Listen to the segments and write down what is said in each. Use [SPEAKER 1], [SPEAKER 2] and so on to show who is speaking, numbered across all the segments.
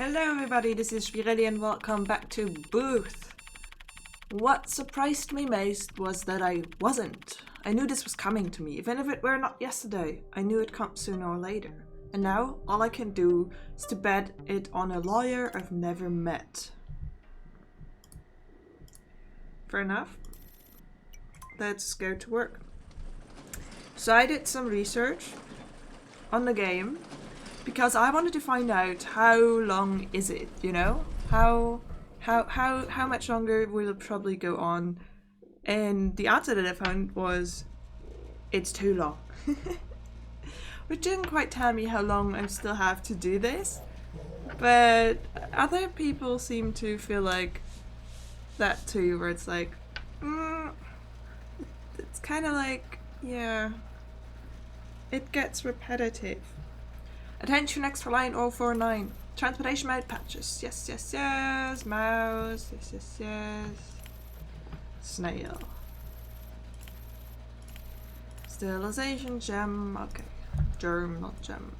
[SPEAKER 1] Hello everybody, this is Spirelli and welcome back to Booth. What surprised me most was that I wasn't. I knew this was coming to me, even if it were not yesterday. I knew it'd come sooner or later. And now, all I can do is to bet it on a lawyer I've never met. Fair enough. Let's go to work. So I did some research on the game because I wanted to find out how long is it, you know? How much longer will it probably go on? And the answer that I found was it's too long. Which didn't quite tell me how long I still have to do this. But other people seem to feel like that too, where it's like, it's kind of like, yeah, it gets repetitive. Attention, extra line 049. Transportation mode patches. Yes, yes, yes. Mouse. Yes, yes, yes. Snail. Sterilization gem. Okay. Germ, not gem.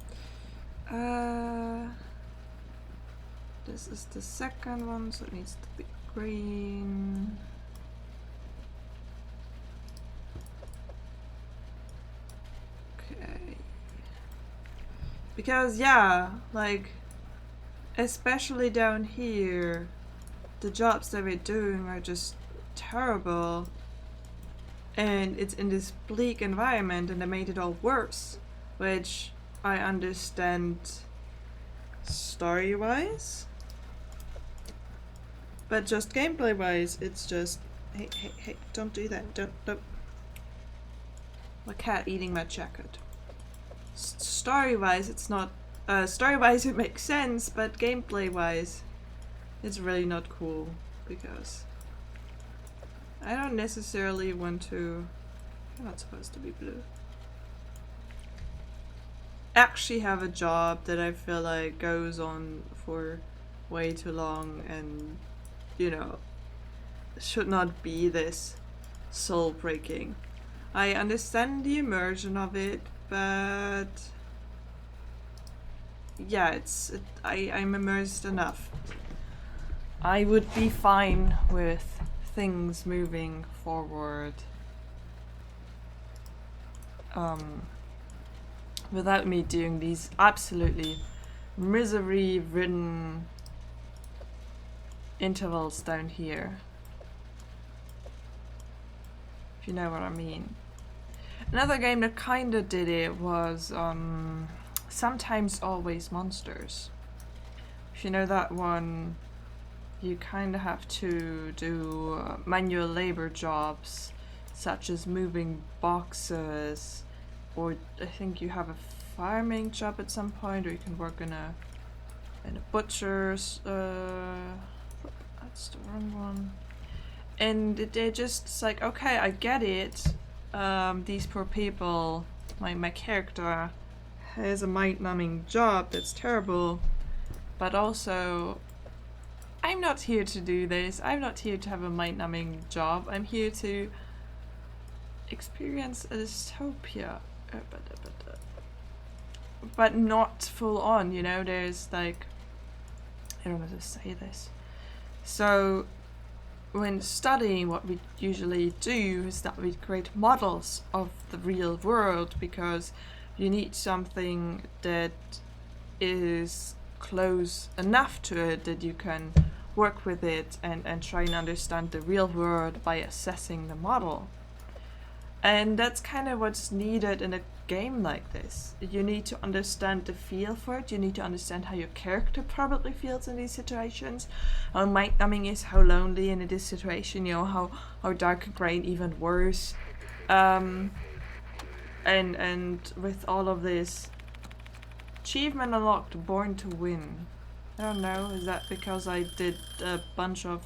[SPEAKER 1] This is the second one, so it needs to be green. Okay. Because, yeah, like, especially down here, the jobs that we're doing are just terrible. And it's in this bleak environment and they made it all worse. Which I understand story-wise. But just gameplay-wise, it's just, hey, don't do that, don't. My cat eating my jacket. Story-wise, it's not, story-wise it makes sense, but gameplay-wise, it's really not cool, because I don't necessarily want to, you're not supposed to be blue, actually have a job that I feel like goes on for way too long and, you know, should not be this soul-breaking. I understand the immersion of it, but yeah, I'm immersed enough. I would be fine with things moving forward without me doing these absolutely misery-ridden intervals down here. If you know what I mean. Another game that kinda did it was Sometimes Always Monsters. If you know that one, you kinda have to do manual labor jobs such as moving boxes, or I think you have a farming job at some point, or you can work in a butcher's, that's the wrong one. And they're just, it's like, okay, I get it. These poor people, my character has a mind-numbing job that's terrible, but also I'm not here to do this. I'm not here to have a mind-numbing job. I'm here to experience a dystopia, but not full on, you know. There's like, I don't know how to say this. So when studying, what we usually do is that we create models of the real world, because you need something that is close enough to it that you can work with it and try and understand the real world by assessing the model. And that's kind of what's needed in a game like this. You need to understand the feel for it. You need to understand how your character probably feels in these situations. How mind-numbing is, how lonely in this situation, you know, how dark and grey, even worse. And with all of this, achievement unlocked, born to win. I don't know, is that because I did a bunch of,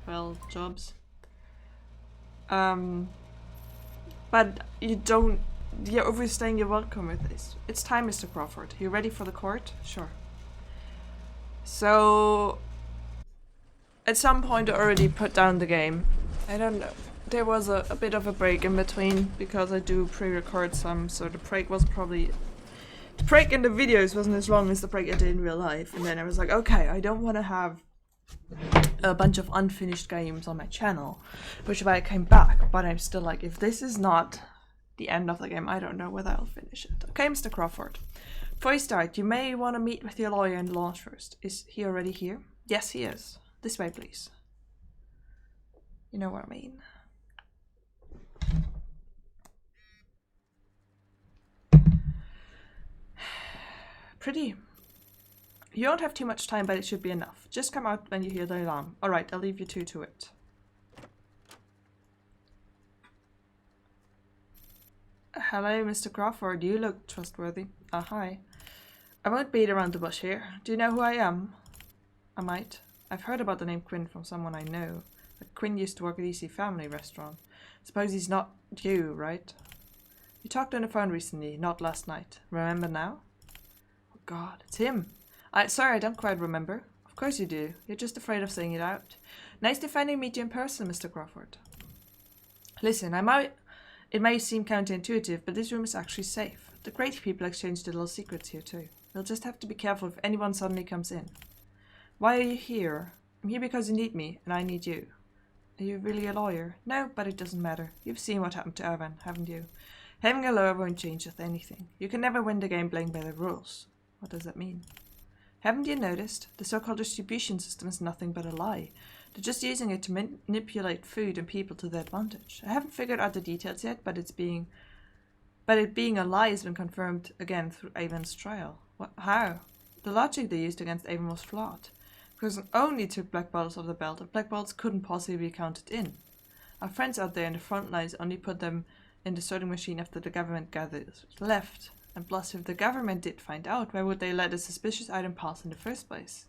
[SPEAKER 1] well, jobs? But you're overstaying your welcome with this. It's time, Mr. Crawford. You ready for the court? Sure. So, at some point I already put down the game. I don't know. There was a bit of a break in between because I do pre-record some, so the break was probably the break in the videos wasn't as long as the break I did in real life. And then I was like, okay, I don't want to have a bunch of unfinished games on my channel, which is why I came back. But I'm still like, if this is not the end of the game, I don't know whether I'll finish it. Okay, Mr. Crawford. Before you start, you may want to meet with your lawyer in the launch first. Is he already here? Yes, he is. This way, please. You know what I mean. Pretty. You don't have too much time, but it should be enough. Just come out when you hear the alarm. Alright, I'll leave you two to it. Hello, Mr. Crawford. You look trustworthy. Hi. I won't beat around the bush here. Do you know who I am? I might. I've heard about the name Quinn from someone I know. But Quinn used to work at Easy Family Restaurant. Suppose he's not you, right? You talked on the phone recently, not last night. Remember now? Oh god, it's him. Sorry, I don't quite remember. Of course you do. You're just afraid of saying it out. Nice to finally meet you in person, Mr. Crawford. Listen, it may seem counterintuitive, but this room is actually safe. The great people exchange their little secrets here too. We'll just have to be careful if anyone suddenly comes in. Why are you here? I'm here because you need me, and I need you. Are you really a lawyer? No, but it doesn't matter. You've seen what happened to Irvin, haven't you? Having a lawyer won't change with anything. You can never win the game playing by the rules. What does that mean? Haven't you noticed? The so-called distribution system is nothing but a lie. They're just using it to manipulate food and people to their advantage. I haven't figured out the details yet, but it being a lie has been confirmed again through Avon's trial. What? How? The logic they used against Avon was flawed. Because only took black bottles off the belt, and black bottles couldn't possibly be counted in. Our friends out there in the front lines only put them in the sorting machine after the government gathered left. And plus, if the government did find out, why would they let a suspicious item pass in the first place?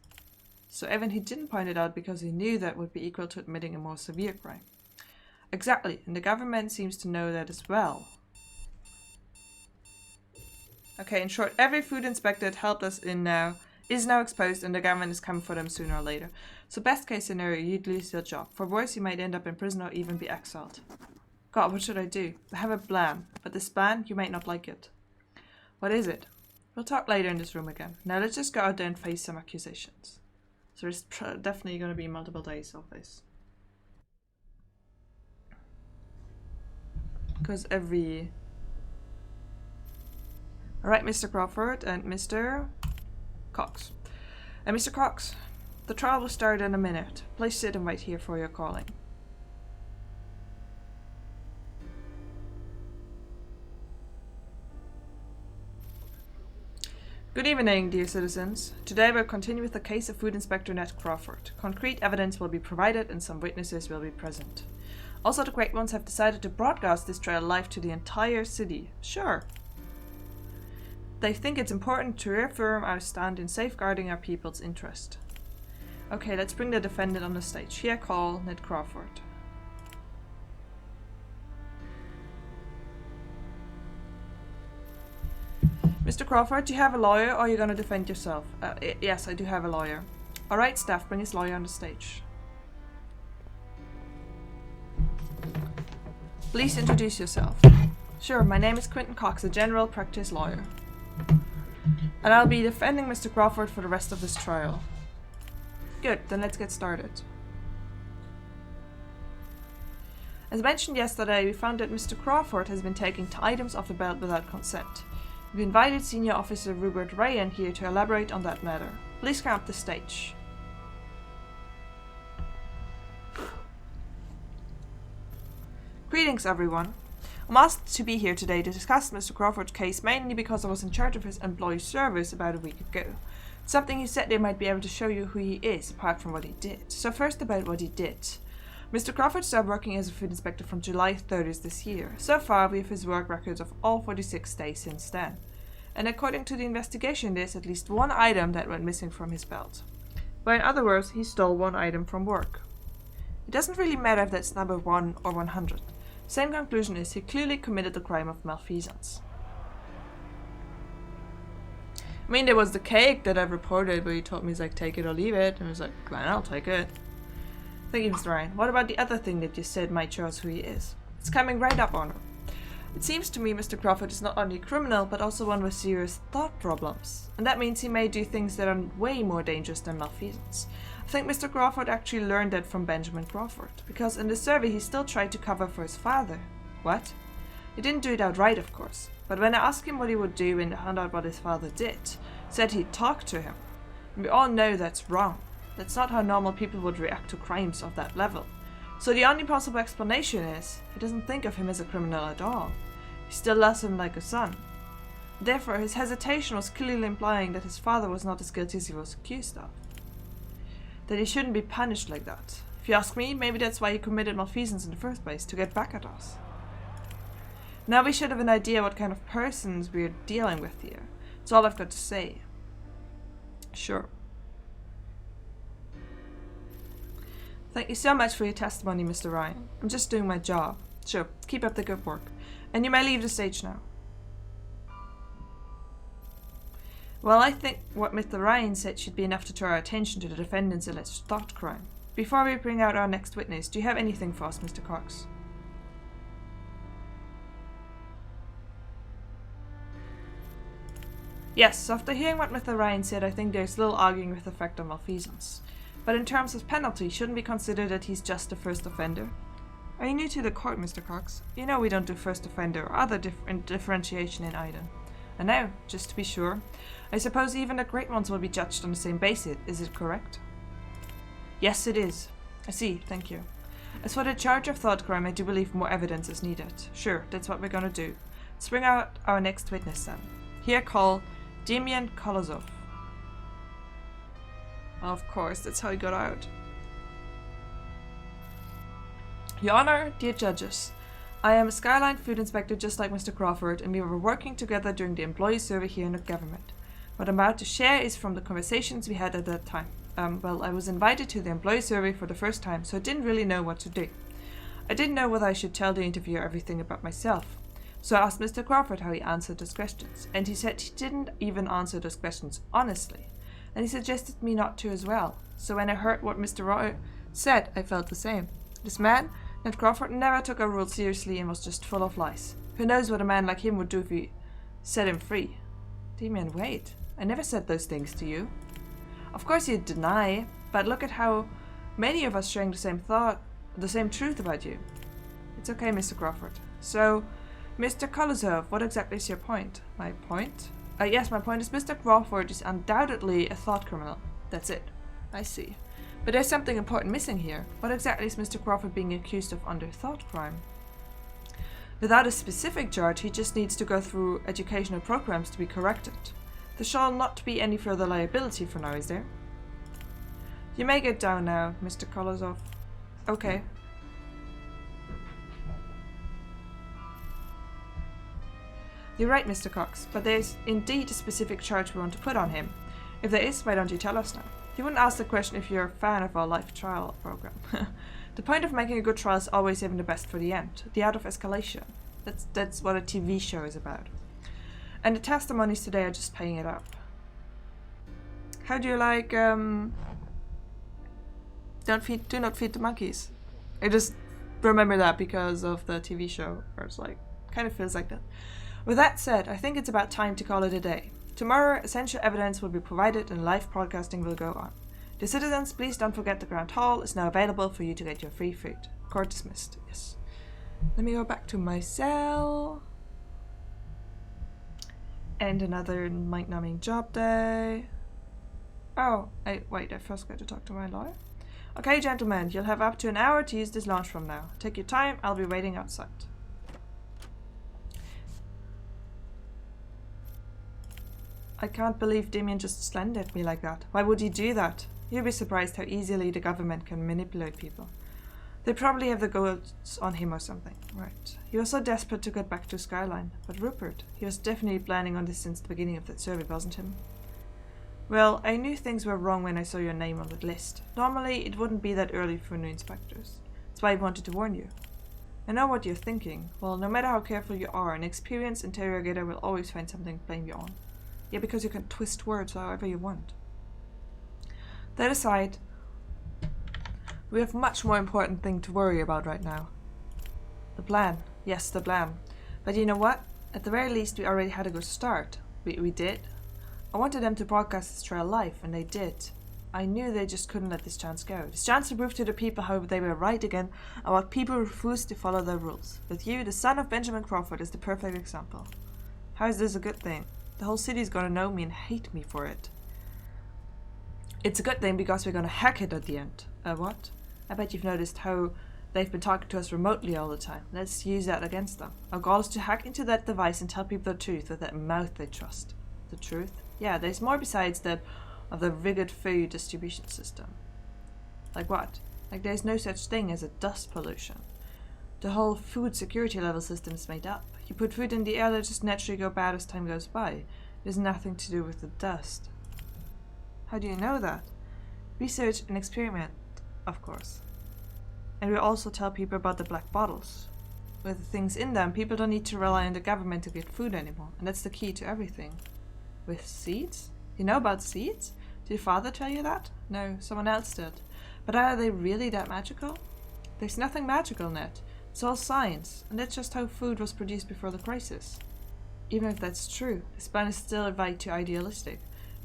[SPEAKER 1] So even he didn't point it out because he knew that would be equal to admitting a more severe crime. Exactly, and the government seems to know that as well. Okay, in short, every food inspector that helped us in now is now exposed and the government is coming for them sooner or later. So best case scenario, you'd lose your job. For worse, you might end up in prison or even be exiled. God, what should I do? I have a plan, but this plan, you might not like it. What is it? We'll talk later in this room again. Now let's just go out there and face some accusations. So there's definitely going to be multiple days of this. Because every... Alright, Mr. Crawford and Mr. Cox. And Mr. Cox, the trial will start in a minute. Please sit and wait here for your calling. Good evening, dear citizens. Today we'll continue with the case of Food Inspector Ned Crawford. Concrete evidence will be provided and some witnesses will be present. Also, the Great Ones have decided to broadcast this trial live to the entire city. Sure. They think it's important to reaffirm our stand in safeguarding our people's interest. Okay, let's bring the defendant on the stage. Here, call Ned Crawford. Mr. Crawford, do you have a lawyer or are you going to defend yourself? Yes, I do have a lawyer. Alright, staff, bring his lawyer on the stage. Please introduce yourself. Sure, my name is Quentin Cox, a general practice lawyer. And I'll be defending Mr. Crawford for the rest of this trial. Good, then let's get started. As mentioned yesterday, we found that Mr. Crawford has been taking items off the belt without consent. We've invited Senior Officer Rupert Ryan here to elaborate on that matter. Please come up the stage. Greetings, everyone. I'm asked to be here today to discuss Mr. Crawford's case mainly because I was in charge of his employee service about a week ago. It's something he said they might be able to show you who he is, apart from what he did. So first about what he did. Mr. Crawford started working as a food inspector from July 30th this year. So far, we have his work records of all 46 days since then. And according to the investigation, there's at least one item that went missing from his belt. But in other words, he stole one item from work. It doesn't really matter if that's number 1 or 100. Same conclusion is he clearly committed the crime of malfeasance. I mean, there was the cake that I reported where he told me, he's like, take it or leave it. And I was like, fine, I'll take it. Thank you, Mr. Ryan. What about the other thing that you said might show us who he is? It's coming right up on him. It seems to me Mr. Crawford is not only a criminal, but also one with serious thought problems. And that means he may do things that are way more dangerous than malfeasance. I think Mr. Crawford actually learned that from Benjamin Crawford, because in the survey he still tried to cover for his father. What? He didn't do it outright, of course, but when I asked him what he would do when he found out what his father did, he said he'd talk to him. And we all know that's wrong. That's not how normal people would react to crimes of that level. So the only possible explanation is, he doesn't think of him as a criminal at all. He still loves him like a son. Therefore, his hesitation was clearly implying that his father was not as guilty as he was accused of. That he shouldn't be punished like that. If you ask me, maybe that's why he committed malfeasance in the first place, to get back at us. Now we should have an idea what kind of persons we're dealing with here. That's all I've got to say. Sure. Thank you so much for your testimony, Mr. Ryan. I'm just doing my job. Sure, keep up the good work. And you may leave the stage now. Well, I think what Mr. Ryan said should be enough to draw our attention to the defendant's alleged thought crime. Before we bring out our next witness, do you have anything for us, Mr. Cox? Yes, after hearing what Mr. Ryan said, I think there's little arguing with the fact of malfeasance. But in terms of penalty, shouldn't we consider that he's just a first offender? Are you new to the court, Mr. Cox? You know we don't do first offender or other differentiation in either. And now, just to be sure, I suppose even the great ones will be judged on the same basis, is it correct? Yes, it is. I see, thank you. As for the charge of thought crime, I do believe more evidence is needed. Sure, that's what we're gonna do. Let's bring out our next witness then. Here call Demian Kolosov. Of course, that's how he got out. Your Honor, dear judges, I am a Skyline food inspector just like Mr. Crawford, and we were working together during the employee survey here in the government. What I'm about to share is from the conversations we had at that time. Well, I was invited to the employee survey for the first time, so I didn't really know what to do. I didn't know whether I should tell the interviewer everything about myself. So I asked Mr. Crawford how he answered those questions, and he said he didn't even answer those questions honestly. And he suggested me not to as well. So when I heard what Mr. Roy said, I felt the same. This man, Ned Crawford, never took our rules seriously and was just full of lies. Who knows what a man like him would do if we set him free? Demian, wait. I never said those things to you. Of course you deny, but look at how many of us sharing the same truth about you. It's okay, Mr. Crawford. So, Mr. Kolosov, what exactly is your point? My point? Yes, my point is Mr. Crawford is undoubtedly a thought criminal. That's it. I see. But there's something important missing here. What exactly is Mr. Crawford being accused of under thought crime? Without a specific charge, he just needs to go through educational programs to be corrected. There shall not be any further liability for now, is there? You may get down now, Mr. Kolosov. Okay. You're right, Mr. Cox, but there is indeed a specific charge we want to put on him. If there is, why don't you tell us now? You wouldn't ask the question if you're a fan of our life trial program. The point of making a good trial is always having the best for the end, the art of escalation. That's what a TV show is about. And the testimonies today are just paying it up. How do you like, do not feed the monkeys? I just remember that because of the TV show, where it's like, kind of feels like that. With that said, I think it's about time to call it a day. Tomorrow, essential evidence will be provided and live broadcasting will go on. The citizens, please don't forget the Grand Hall is now available for you to get your free food. Court dismissed, yes. Let me go back to my cell. And another mind-numbing job day. Oh, wait, I first got to talk to my lawyer. Okay, gentlemen, you'll have up to an hour to use this lounge from now. Take your time, I'll be waiting outside. I can't believe Demian just slandered at me like that. Why would he do that? You'll be surprised how easily the government can manipulate people. They probably have the goods on him or something. Right. He was so desperate to get back to Skyline. But Rupert, he was definitely planning on this since the beginning of that survey, wasn't he? Well, I knew things were wrong when I saw your name on that list. Normally, it wouldn't be that early for new inspectors. That's why I wanted to warn you. I know what you're thinking. Well, no matter how careful you are, an experienced interrogator will always find something to blame you on. Yeah, because you can twist words however you want. That aside, we have a much more important thing to worry about right now. The plan. Yes, the plan. But you know what? At the very least, we already had a good start. We did. I wanted them to broadcast this trial live, and they did. I knew they just couldn't let this chance go. This chance to prove to the people how they were right again, and what people refused to follow their rules. With you, the son of Benjamin Crawford, is the perfect example. How is this a good thing? The whole city's gonna know me and hate me for it. It's a good thing because we're gonna hack it at the end. What? I bet you've noticed how they've been talking to us remotely all the time. Let's use that against them. Our goal is to hack into that device and tell people the truth with that mouth they trust. The truth? Yeah, there's more besides that of the rigged food distribution system. Like what? Like there's no such thing as a dust pollution. The whole food security level system is made up. You put food in the air that just naturally go bad as time goes by. It has nothing to do with the dust. How do you know that? Research and experiment, of course. And we also tell people about the black bottles. With the things in them, people don't need to rely on the government to get food anymore. And that's the key to everything. With seeds? You know about seeds? Did your father tell you that? No, someone else did. But are they really that magical? There's nothing magical in it. It's all science, and that's just how food was produced before the crisis. Even if that's true, this plan is still a bit too idealistic.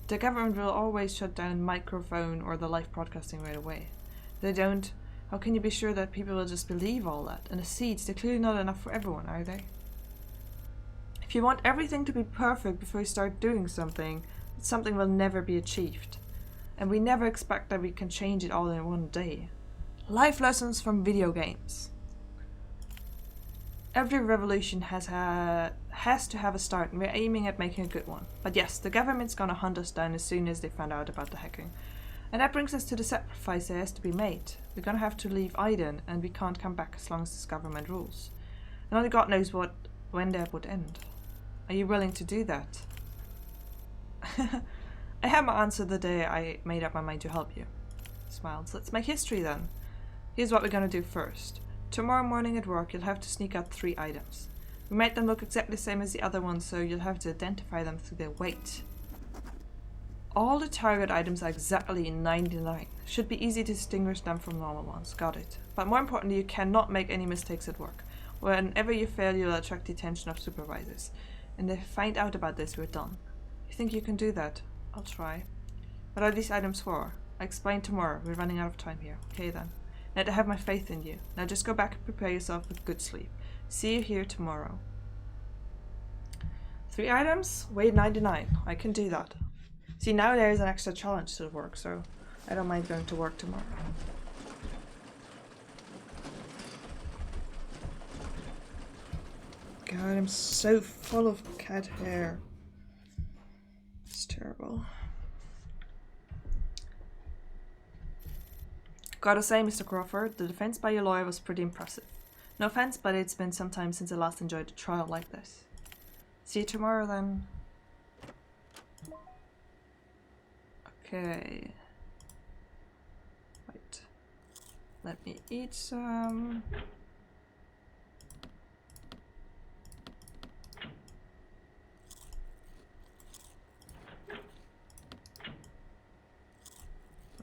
[SPEAKER 1] The government will always shut down microphone or the live broadcasting right away. If they don't, how can you be sure that people will just believe all that? And the seeds, they're clearly not enough for everyone, are they? If you want everything to be perfect before you start doing something, something will never be achieved. And we never expect that we can change it all in one day. Life lessons from video games. Every revolution has to have a start, and we're aiming at making a good one. But yes, the government's gonna hunt us down as soon as they find out about the hacking. And that brings us to the sacrifice that has to be made. We're gonna have to leave Iden, and we can't come back as long as this government rules. And only God knows when that would end. Are you willing to do that? I had my answer the day I made up my mind to help you. He smiled. So let's make history then. Here's what we're gonna do first. Tomorrow morning at work, you'll have to sneak out 3 items. We made them look exactly the same as the other ones, so you'll have to identify them through their weight. All the target items are exactly 99. Should be easy to distinguish them from normal ones. Got it. But more importantly, you cannot make any mistakes at work. Whenever you fail, you'll attract the attention of supervisors. And if they find out about this, we're done. You think you can do that? I'll try. What are these items for? I'll explain tomorrow. We're running out of time here. Okay then. Ned, I have my faith in you. Now just go back and prepare yourself with good sleep. See you here tomorrow. 3 items? Weight 99. I can do that. See, now there is an extra challenge to work, so I don't mind going to work tomorrow. God, I'm so full of cat hair. It's terrible. Gotta say, Mr. Crawford, the defense by your lawyer was pretty impressive. No offense, but it's been some time since I last enjoyed a trial like this. See you tomorrow then. Okay. Wait. Let me eat some.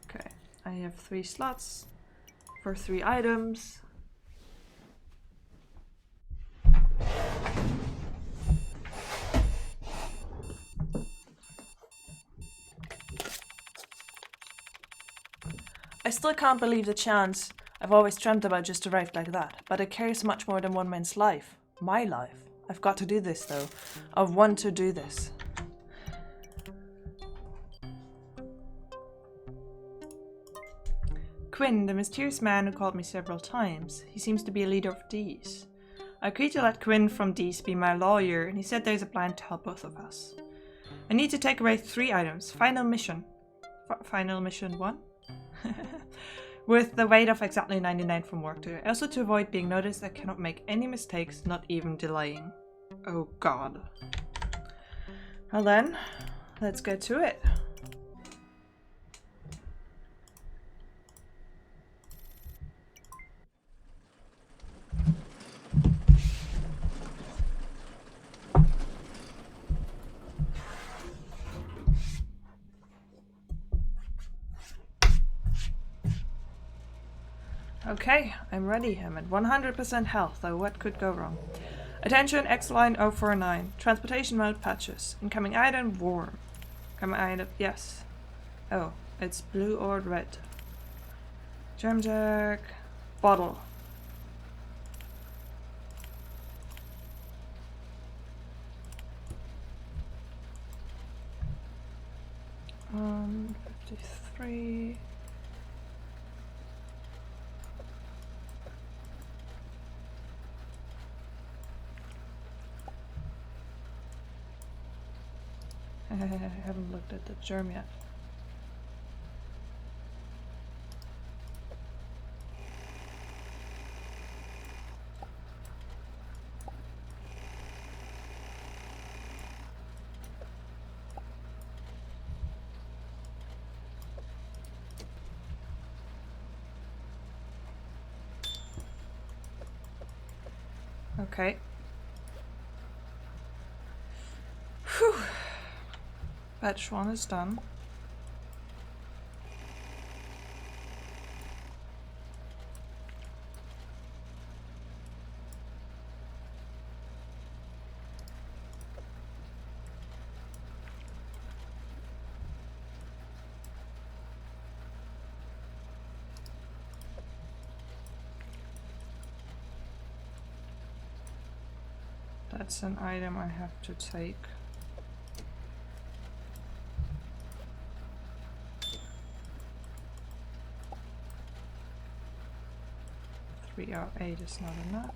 [SPEAKER 1] Okay. I have 3 slots for 3 items. I still can't believe the chance I've always dreamt about just arrived like that, but it carries much more than one man's life. My life. I've got to do this though. I want to do this. Quinn, the mysterious man who called me several times. He seems to be a leader of D's. I agreed to let Quinn from D's be my lawyer, and he said there's a plan to help both of us. I need to take away 3 items. Final mission. Final mission 1? With the weight of exactly 99 from work too. Also to avoid being noticed, I cannot make any mistakes, not even delaying. Oh god. Well then, let's get to it. Okay, I'm ready. I'm at 100% health, though what could go wrong? Attention, X line 049. Transportation mode patches. Incoming item warm. Incoming item, yes. Oh, it's blue or red. Germ jack. Bottle. Um, 53. I haven't looked at the germ yet. Okay. Whew. Batch 1 is done. That's an item I have to take. Three or 8 is not enough.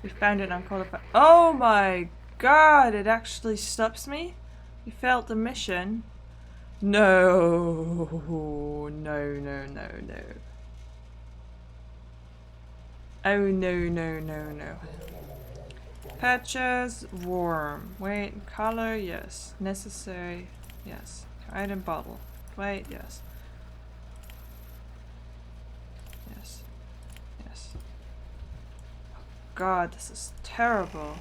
[SPEAKER 1] We found it unqualified. Oh my god, it actually stops me? You failed the mission. No, no, no, no, no. Oh no, no, no, no. Patches, warm. Wait, color, yes. Necessary, yes. Item bottle. Wait, yes. Yes. Yes. Oh god, this is terrible.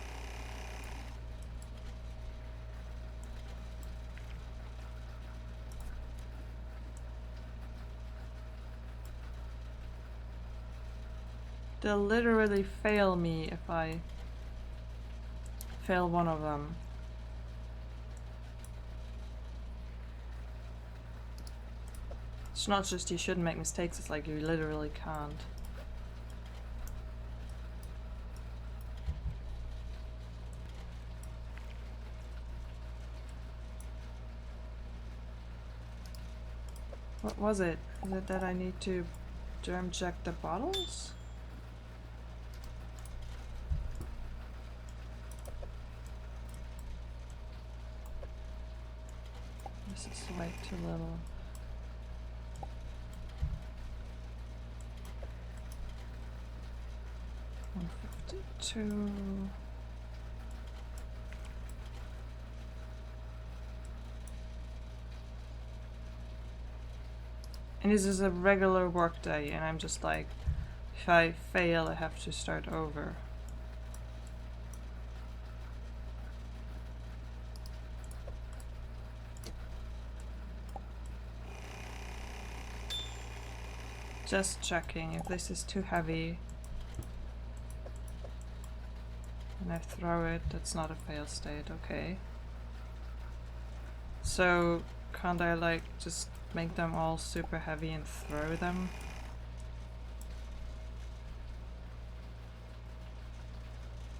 [SPEAKER 1] They'll literally fail me if I fail one of them. It's not just you shouldn't make mistakes, it's like you literally can't. What was it? Is it that I need to germ check the bottles? This is way too little. $152. And this is a regular work day, and I'm just like, if I fail, I have to start over. Just checking if this is too heavy. And I throw it, that's not a fail state, okay. So, can't I like just make them all super heavy and throw them?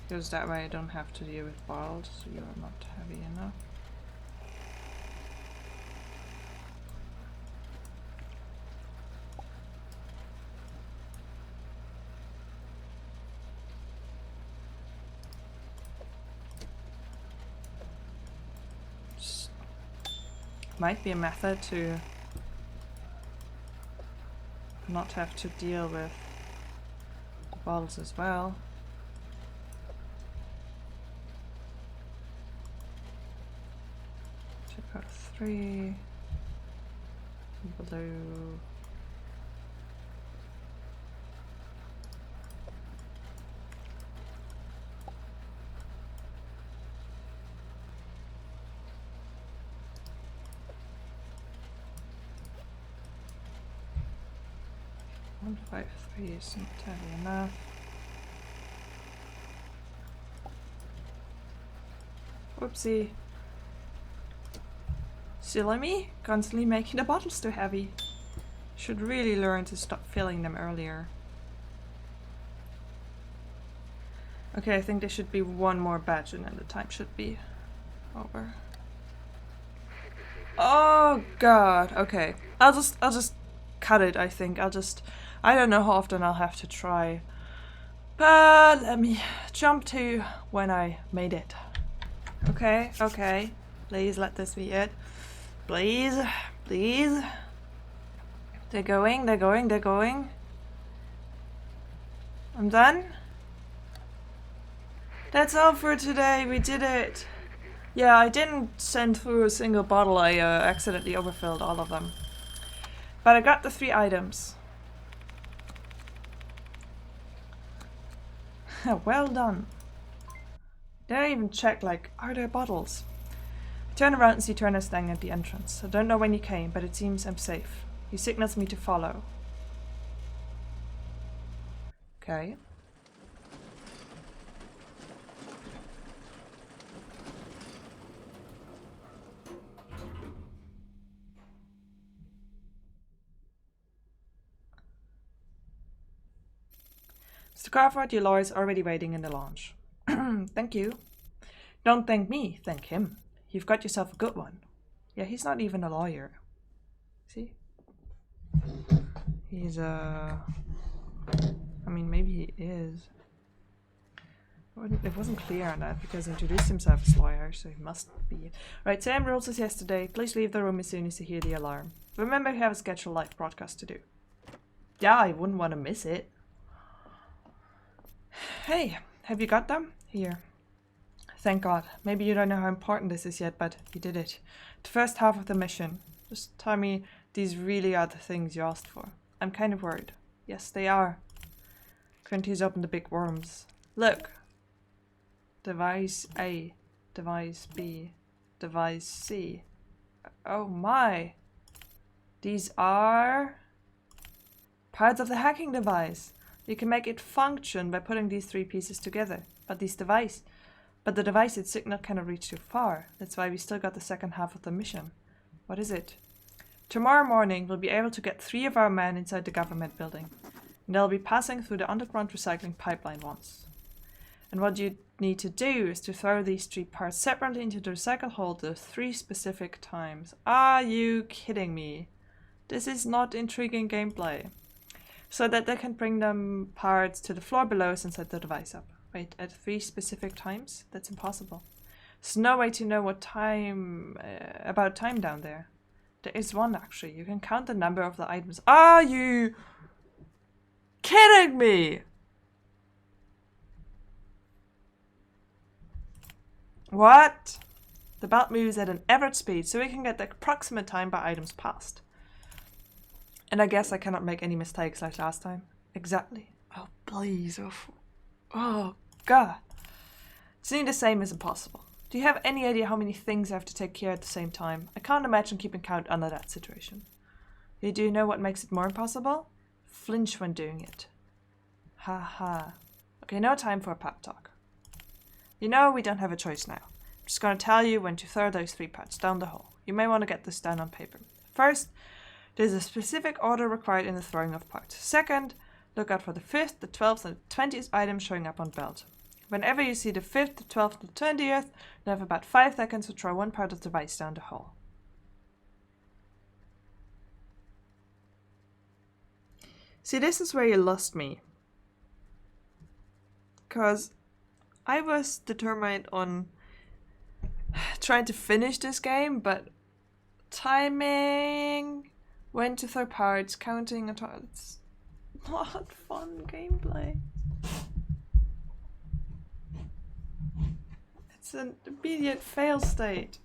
[SPEAKER 1] Because that way I don't have to deal with bottles, so you are not heavy enough. Might be a method to not have to deal with the bottles as well. Check out 3 blue. 153 isn't heavy enough. Whoopsie. Silly me, constantly making the bottles too heavy. Should really learn to stop filling them earlier. Okay, I think there should be one more batch and then the time should be over. Oh god, okay. I'll just cut it, I think. I don't know how often I'll have to try. But let me jump to when I made it. Okay, okay. Please let this be it. Please, please. They're going, they're going, they're going. I'm done. That's all for today, we did it. Yeah, I didn't send through a single bottle, I accidentally overfilled all of them. But I got the 3 items. Well done. Did I even check, like, are there bottles? I turn around and see Turner standing at the entrance. I don't know when he came, but it seems I'm safe. He signals me to follow. Okay. Mr. Crawford, your lawyer is already waiting in the lounge. Thank you. Don't thank me, thank him. You've got yourself a good one. Yeah, he's not even a lawyer. See? He's I mean, maybe he is. It wasn't clear on that because he introduced himself as lawyer, so he must be. Right, same rules as yesterday. Please leave the room as soon as you hear the alarm. Remember, you have a scheduled live broadcast to do. Yeah, I wouldn't want to miss it. Hey, have you got them? Here. Thank God. Maybe you don't know how important this is yet, but you did it. The first half of the mission. Just tell me these really are the things you asked for. I'm kind of worried. Yes, they are. Quinty's opened the big worms. Look. Device A. Device B. Device C. Oh my. These are parts of the hacking device. You can make it function by putting these 3 pieces together. But the device its signal cannot reach too far. That's why we still got the second half of the mission. What is it? Tomorrow morning we'll be able to get 3 of our men inside the government building. And they'll be passing through the underground recycling pipeline once. And what you need to do is to throw these 3 parts separately into the recycle hole at 3 specific times. Are you kidding me? This is not intriguing gameplay. So that they can bring them parts to the floor below and set the device up. Wait, at 3 specific times? That's impossible. There's no way to know what time, about time down there. There is one actually. You can count the number of the items. Are you kidding me? What? The belt moves at an average speed, so we can get the approximate time by items passed. And I guess I cannot make any mistakes like last time. Exactly. Oh, please. Oh, God. Seeing the same is impossible. Do you have any idea how many things I have to take care of at the same time? I can't imagine keeping count under that situation. You do know what makes it more impossible? Flinch when doing it. Ha ha. Okay, no time for a pep talk. You know we don't have a choice now. I'm just going to tell you when to throw those 3 parts down the hole. You may want to get this down on paper. First, there's a specific order required in the throwing of parts. Second, look out for the 5th, the 12th, and the 20th item showing up on belt. Whenever you see the 5th, the 12th, and the 20th, you have about 5 seconds to throw 1 part of the device down the hole. See, this is where you lost me. Because I was determined on trying to finish this game, but timing, when to throw parts, counting, it's not fun gameplay. It's an immediate fail state.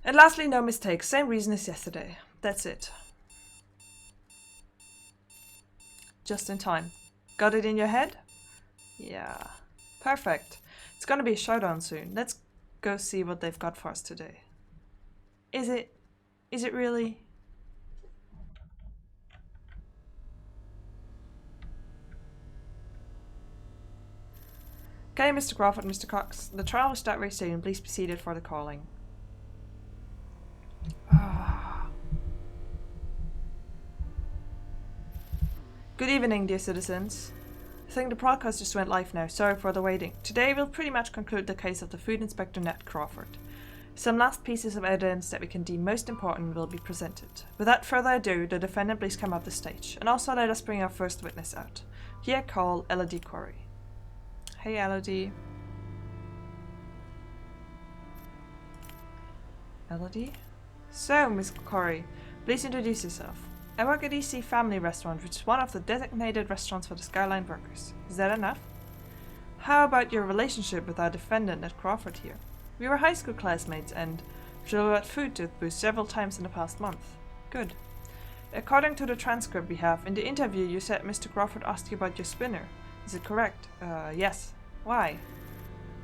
[SPEAKER 1] And lastly, no mistakes. Same reason as yesterday. That's it. Just in time. Got it in your head? Yeah. Perfect. It's gonna be a showdown soon. Let's go see what they've got for us today. Is it really? Okay, Mr. Crawford, Mr. Cox. The trial will start very soon. Please be seated for the calling. Good evening, dear citizens. I think the broadcast just went live now. Sorry for the waiting. Today we'll pretty much conclude the case of the Food Inspector Ned Crawford. Some last pieces of evidence that we can deem most important will be presented. Without further ado, the defendant please come up the stage. And also let us bring our first witness out. Here I call Elodie Corey. Hey Elodie. Elodie? So, Miss Corey, please introduce yourself. I work at EC Family Restaurant, which is one of the designated restaurants for the Skyline workers. Is that enough? How about your relationship with our defendant at Crawford here? We were high school classmates and drove out food to the booth several times in the past month. Good. According to the transcript we have, in the interview you said Mr. Crawford asked you about your spinner. Is it correct? Yes. Why?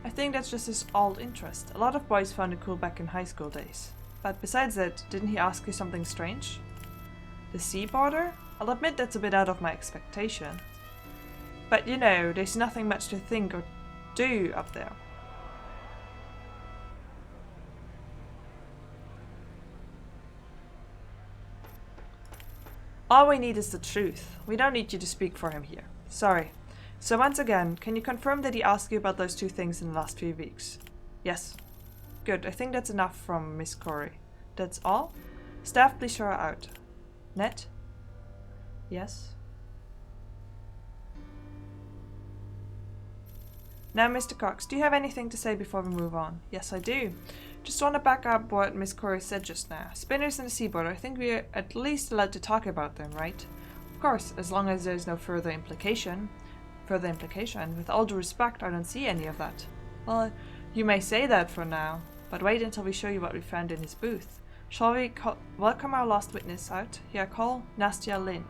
[SPEAKER 1] I think that's just his old interest. A lot of boys found it cool back in high school days. But besides that, didn't he ask you something strange? The sea border? I'll admit that's a bit out of my expectation. But you know, there's nothing much to think or do up there. All we need is the truth. We don't need you to speak for him here. Sorry. So once again, can you confirm that he asked you about those two things in the last few weeks? Yes. Good. I think that's enough from Miss Corey. That's all? Staff, please show her out. Ned? Yes? Now, Mr. Cox, do you have anything to say before we move on? Yes, I do. Just want to back up what Miss Corey said just now. Spinners in the seaboard, I think we're at least allowed to talk about them, right? Of course, as long as there's no further implication. With all due respect, I don't see any of that. Well, you may say that for now, but wait until we show you what we found in his booth. Shall we welcome our last witness out? Here I call Nastia Lin.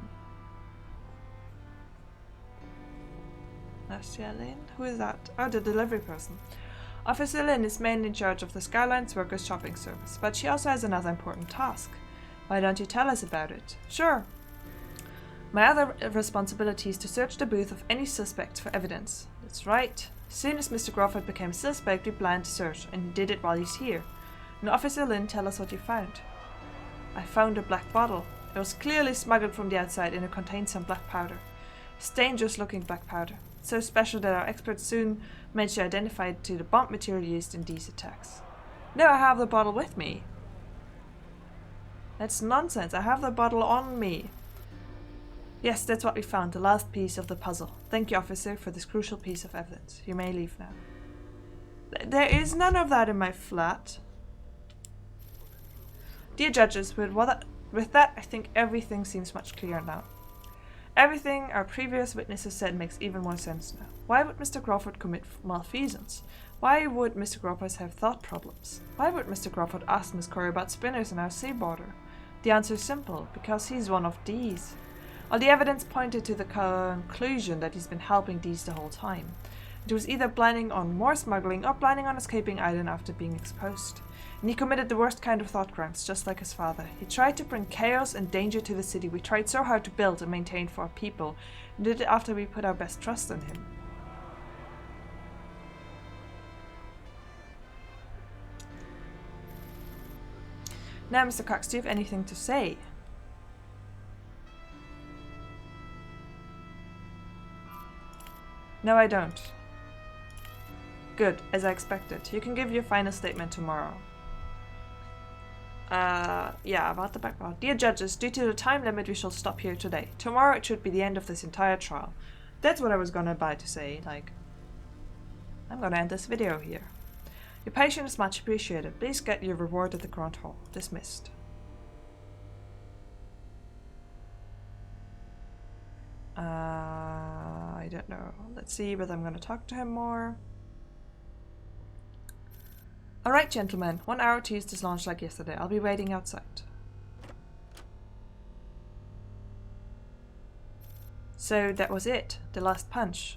[SPEAKER 1] Nastia Lin? Who is that? Oh, the delivery person. Officer Lin is mainly in charge of the Skylines Workers Shopping Service, but she also has another important task. Why don't you tell us about it? Sure. My other responsibility is to search the booth of any suspects for evidence. That's right. As soon as Mr. Crawford became a suspect, we planned to search, and he did it while he's here. Now, Officer Lin, tell us what you found. I found a black bottle. It was clearly smuggled from the outside and it contained some black powder. It's dangerous looking black powder. So special that our experts soon managed to identify it to the bomb material used in these attacks. No, I have the bottle with me. That's nonsense. I have the bottle on me. Yes, that's what we found, the last piece of the puzzle. Thank you, officer, for this crucial piece of evidence. You may leave now. There is none of that in my flat. Dear judges, with that, I think everything seems much clearer now. Everything our previous witnesses said makes even more sense now. Why would Mr. Crawford commit malfeasance? Why would Mr. Crawford have thought problems? Why would Mr. Crawford ask Miss Corey about spinners in our sea border? The answer is simple, because he's one of these. All the evidence pointed to the conclusion that he's been helping these the whole time. It was either planning on more smuggling or planning on escaping island after being exposed. And he committed the worst kind of thought crimes, just like his father. He tried to bring chaos and danger to the city we tried so hard to build and maintain for our people, and did it after we put our best trust in him. Now, Mr. Cox, do you have anything to say? No, I don't. Good, as I expected. You can give your final statement tomorrow. Yeah, about the background. Dear judges, due to the time limit, we shall stop here today. Tomorrow it should be the end of this entire trial. That's what I was gonna about to say, like... I'm gonna end this video here. Your patience is much appreciated. Please get your reward at the Grand Hall. Dismissed. I don't know. Let's see whether I'm gonna talk to him more. Alright, gentlemen. 1 hour to use this launch like yesterday. I'll be waiting outside. So that was it. The last punch.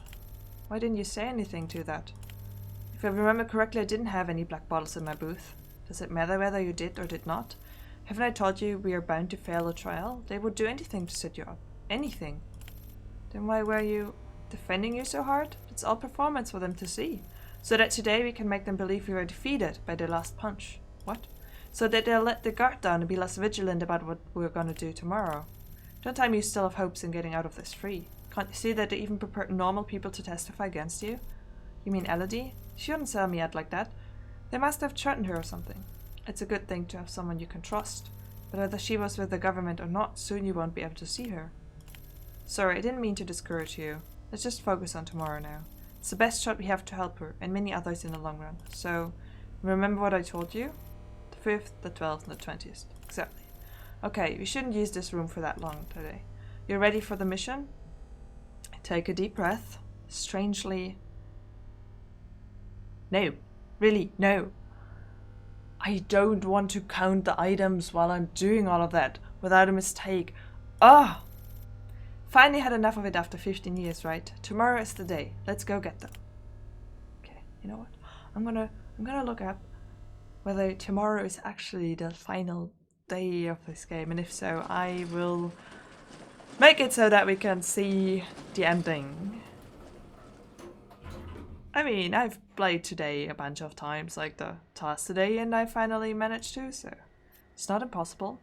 [SPEAKER 1] Why didn't you say anything to that? If I remember correctly, I didn't have any black bottles in my booth. Does it matter whether you did or did not? Haven't I told you we are bound to fail a trial? They would do anything to set you up. Anything. Then why were you... defending you so hard? It's all performance for them to see. So that today we can make them believe we were defeated by their last punch. What? So that they'll let their guard down and be less vigilant about what we're gonna do tomorrow. Don't tell me you still have hopes in getting out of this free. Can't you see that they even prepared normal people to testify against you? You mean Elodie? She wouldn't sell me out like that. They must have threatened her or something. It's a good thing to have someone you can trust. But whether she was with the government or not, soon you won't be able to see her. Sorry, I didn't mean to discourage you. Let's just focus on tomorrow now. It's the best shot we have to help her, and many others in the long run. So, remember what I told you? The 5th, the 12th, and the 20th. Exactly. Okay, we shouldn't use this room for that long today. You're ready for the mission? Take a deep breath. Strangely... No. Really, no. I don't want to count the items while I'm doing all of that, without a mistake. Ah! Finally had enough of it after 15 years, right? Tomorrow is the day. Let's go get them. Okay, you know what? I'm gonna look up whether tomorrow is actually the final day of this game, and if so, I will make it so that we can see the ending. I mean, I've played today a bunch of times, like the task today, and I finally managed to, so it's not impossible.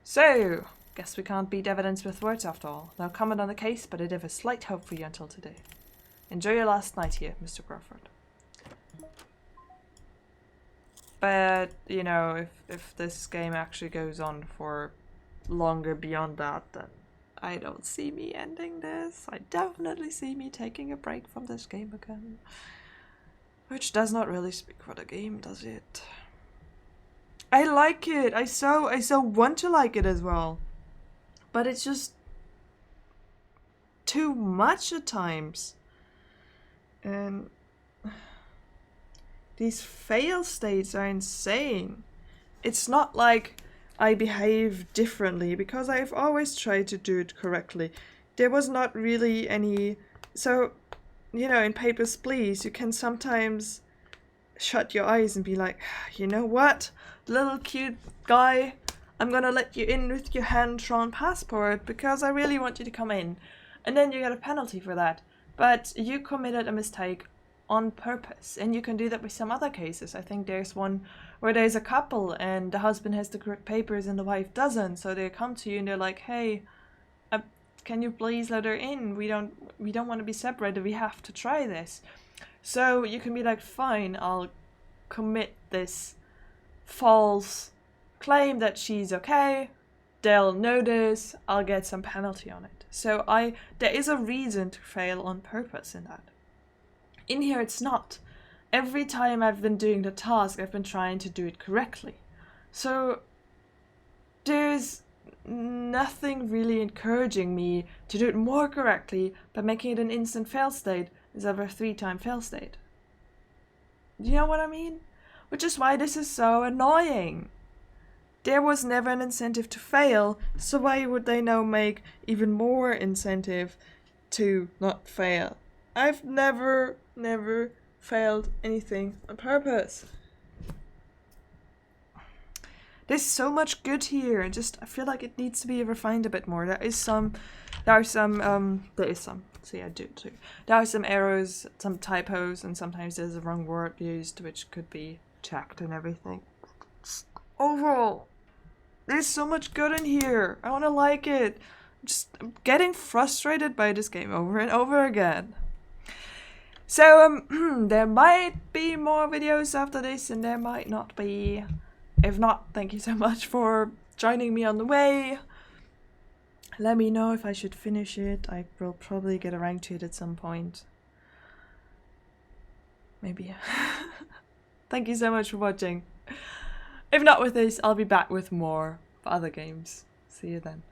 [SPEAKER 1] So, guess we can't beat evidence with words after all. No comment on the case, but I did have a slight hope for you until today. Enjoy your last night here, Mr. Crawford. But, you know, if this game actually goes on for longer beyond that, then I don't see me ending this. I definitely see me taking a break from this game again. Which does not really speak for the game, does it? I like it. I so want to like it as well. But it's just too much at times. And these fail states are insane. It's not like I behave differently, because I've always tried to do it correctly. There was not really any... So, you know, in Papers, Please, you can sometimes shut your eyes and be like, you know what, little cute guy, I'm gonna let you in with your hand-drawn passport because I really want you to come in. And then you get a penalty for that. But you committed a mistake on purpose, and you can do that with some other cases. I think there's one where there's a couple and the husband has the correct papers and the wife doesn't, so they come to you and they're like, hey, can you please let her in? We don't want to be separated, we have to try this. So you can be like, fine, I'll commit this false claim that she's okay, they'll notice, I'll get some penalty on it. So there is a reason to fail on purpose in that. In here it's not. Every time I've been doing the task, I've been trying to do it correctly. So there's nothing really encouraging me to do it more correctly by making it an instant fail state instead of a 3-time fail state. You know what I mean? Which is why this is so annoying. There was never an incentive to fail, so why would they now make even more incentive to not fail? I've never failed anything on purpose. There's so much good here, and I feel like it needs to be refined a bit more. There are some, see I do too. There are some errors, some typos, and sometimes there's a wrong word used, which could be checked and everything. Overall, there's so much good in here. I want to like it. I'm getting frustrated by this game over and over again. So, there might be more videos after this, and there might not be. If not, thank you so much for joining me on the way. Let me know if I should finish it. I will probably get around to it at some point. Maybe. Thank you so much for watching. If not with this, I'll be back with more other games. See you then.